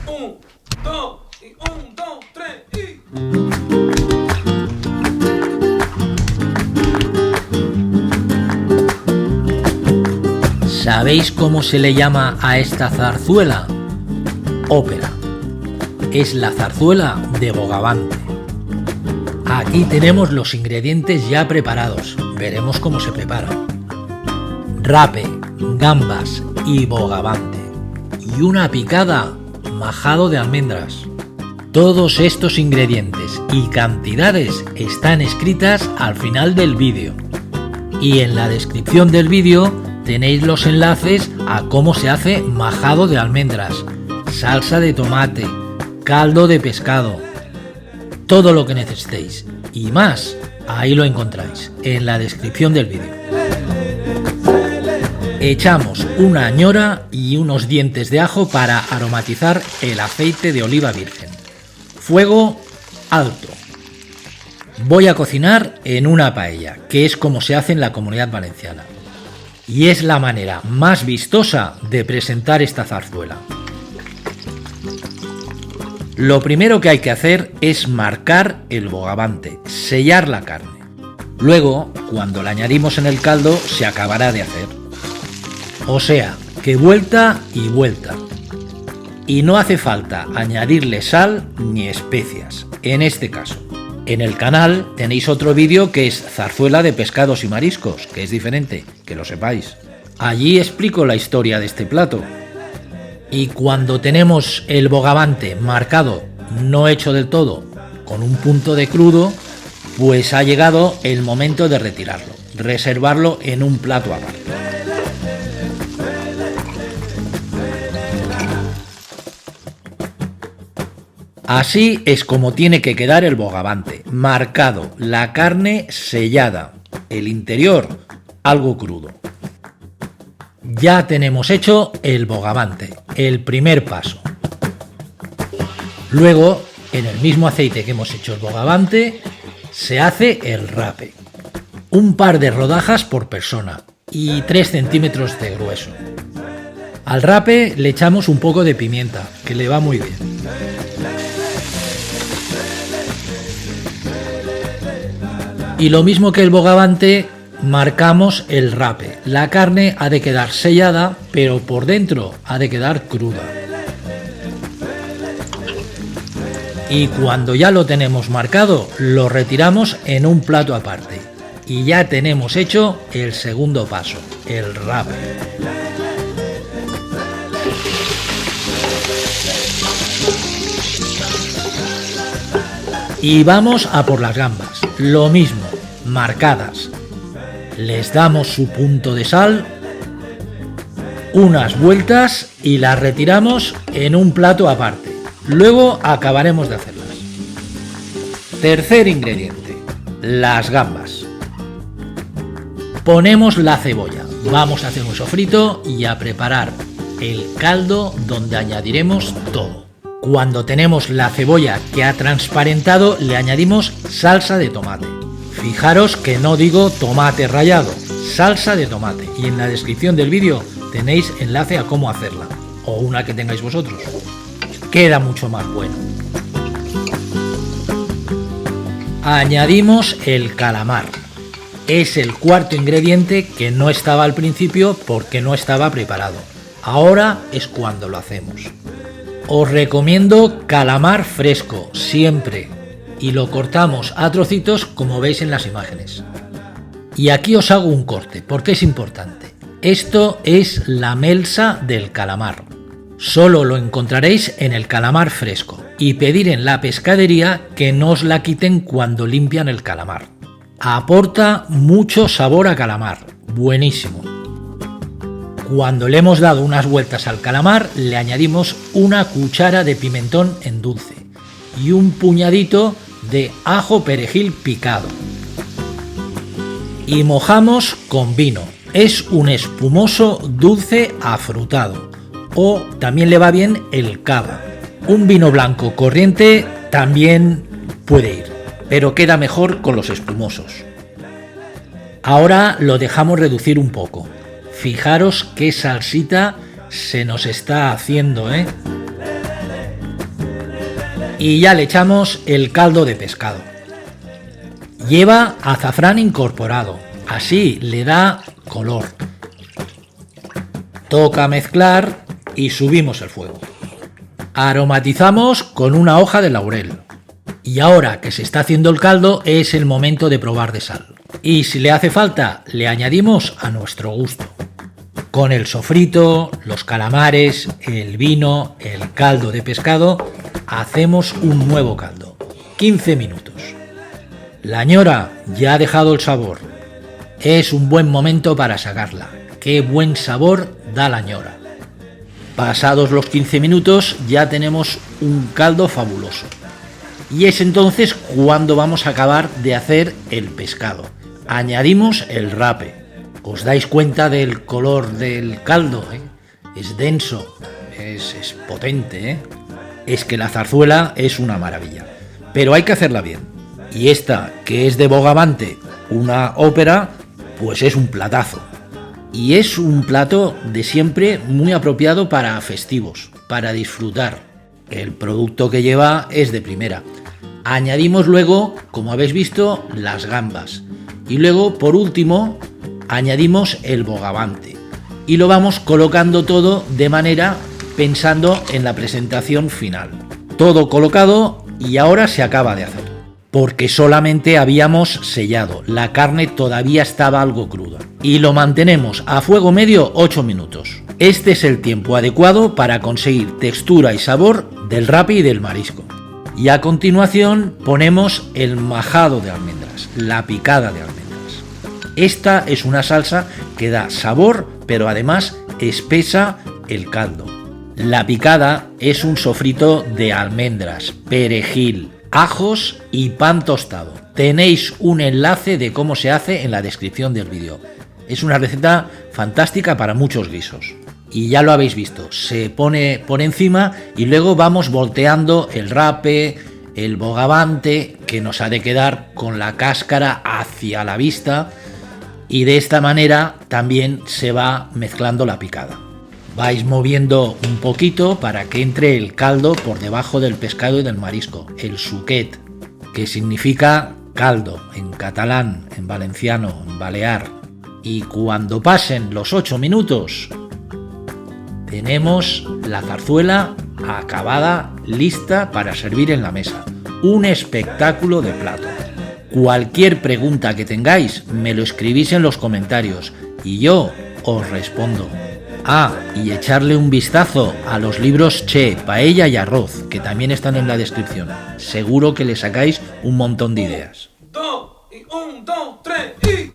Un, dos, y un, dos, tres, y... ¿Sabéis cómo se le llama a esta zarzuela? Ópera. Es la zarzuela de Bogavante. Aquí tenemos los ingredientes ya preparados. Veremos cómo se preparan. Rape, gambas y bogavante. Y una picada majado de almendras. Todos estos ingredientes y cantidades están escritas al final del vídeo. Y en la descripción del vídeo tenéis los enlaces a cómo se hace majado de almendras, salsa de tomate, caldo de pescado, todo lo que necesitéis y más, ahí lo encontráis en la descripción del vídeo. Echamos una ñora y unos dientes de ajo para aromatizar el aceite de oliva virgen. Fuego alto. Voy a cocinar en una paella, que es como se hace en la Comunidad Valenciana. Y es la manera más vistosa de presentar esta zarzuela. Lo primero que hay que hacer es marcar el bogavante, sellar la carne. Luego, cuando la añadimos en el caldo, se acabará de hacer. O sea, que vuelta y vuelta. Y no hace falta añadirle sal ni especias, en este caso. En el canal tenéis otro vídeo que es zarzuela de pescados y mariscos, que es diferente, que lo sepáis. Allí explico la historia de este plato. Y cuando tenemos el bogavante marcado, no hecho del todo, con un punto de crudo, pues ha llegado el momento de retirarlo, reservarlo en un plato aparte. Así es como tiene que quedar el bogavante, marcado, la carne sellada, el interior algo crudo. Ya tenemos hecho el bogavante, el primer paso. Luego, en el mismo aceite que hemos hecho el bogavante, se hace el rape. Un par de rodajas por persona y 3 centímetros de grueso. Al rape le echamos un poco de pimienta, que le va muy bien. Y lo mismo que el bogavante, marcamos el rape. La carne ha de quedar sellada, pero por dentro ha de quedar cruda. Y cuando ya lo tenemos marcado, lo retiramos en un plato aparte. Y ya tenemos hecho el segundo paso, el rape. Y vamos a por las gambas. Lo mismo, marcadas. Les damos su punto de sal, unas vueltas y las retiramos en un plato aparte. Luego acabaremos de hacerlas. Tercer ingrediente, las gambas. Ponemos la cebolla. Vamos a hacer un sofrito y a preparar el caldo donde añadiremos todo. Cuando tenemos la cebolla que ha transparentado, le añadimos salsa de tomate. Fijaros que no digo tomate rallado, salsa de tomate. Y en la descripción del vídeo tenéis enlace a cómo hacerla. O una que tengáis vosotros. Queda mucho más bueno. Añadimos el calamar. Es el cuarto ingrediente que no estaba al principio porque no estaba preparado. Ahora es cuando lo hacemos. Os recomiendo calamar fresco, siempre. Y lo cortamos a trocitos como veis en las imágenes. Y aquí os hago un corte, porque es importante. Esto es la melsa del calamar. Solo lo encontraréis en el calamar fresco. Y pedir en la pescadería que no os la quiten cuando limpian el calamar. Aporta mucho sabor a calamar. Buenísimo. Cuando le hemos dado unas vueltas al calamar, le añadimos una cuchara de pimentón en dulce y un puñadito de ajo perejil picado. Y mojamos con vino. Es un espumoso dulce afrutado. O también le va bien el cava. Un vino blanco corriente también puede ir, pero queda mejor con los espumosos. Ahora lo dejamos reducir un poco. Fijaros qué salsita se nos está haciendo, Y ya le echamos el caldo de pescado. Lleva azafrán incorporado, así le da color. Toca mezclar y subimos el fuego. Aromatizamos con una hoja de laurel. Y ahora que se está haciendo el caldo es el momento de probar de sal. Y si le hace falta, le añadimos a nuestro gusto. Con el sofrito, los calamares, el vino, el caldo de pescado, hacemos un nuevo caldo. 15 minutos. La ñora ya ha dejado el sabor. Es un buen momento para sacarla. Qué buen sabor da la ñora. Pasados los 15 minutos ya tenemos un caldo fabuloso. Y es entonces cuando vamos a acabar de hacer el pescado. Añadimos el rape. ¿Os dais cuenta del color del caldo? Es denso, es potente. Es que la zarzuela es una maravilla. Pero hay que hacerla bien. Y esta, que es de Bogavante, una ópera, pues es un platazo. Y es un plato de siempre muy apropiado para festivos, para disfrutar. El producto que lleva es de primera. Añadimos luego, como habéis visto, las gambas. Y luego, por último, añadimos el bogavante. Y lo vamos colocando todo de manera pensando en la presentación final. Todo colocado y ahora se acaba de hacer. Porque solamente habíamos sellado, la carne todavía estaba algo cruda. Y lo mantenemos a fuego medio 8 minutos. Este es el tiempo adecuado para conseguir textura y sabor del rape y del marisco. Y a continuación ponemos el majado de almendras, la picada de almendras. Esta es una salsa que da sabor, pero además espesa el caldo. La picada es un sofrito de almendras, perejil, ajos y pan tostado. Tenéis un enlace de cómo se hace en la descripción del vídeo. Es una receta fantástica para muchos guisos. Y ya lo habéis visto, se pone por encima y luego vamos volteando el rape, el bogavante, que nos ha de quedar con la cáscara hacia la vista, y de esta manera también se va mezclando la picada. Vais moviendo un poquito para que entre el caldo por debajo del pescado y del marisco, el suquet, que significa caldo en catalán, en valenciano, en balear. Y cuando pasen los 8 minutos, tenemos la zarzuela acabada, lista para servir en la mesa. Un espectáculo de plato. Cualquier pregunta que tengáis, me lo escribís en los comentarios y yo os respondo. Y echarle un vistazo a los libros Che, Paella y Arroz, que también están en la descripción. Seguro que le sacáis un montón de ideas. 2 y 1, 2, 3 y...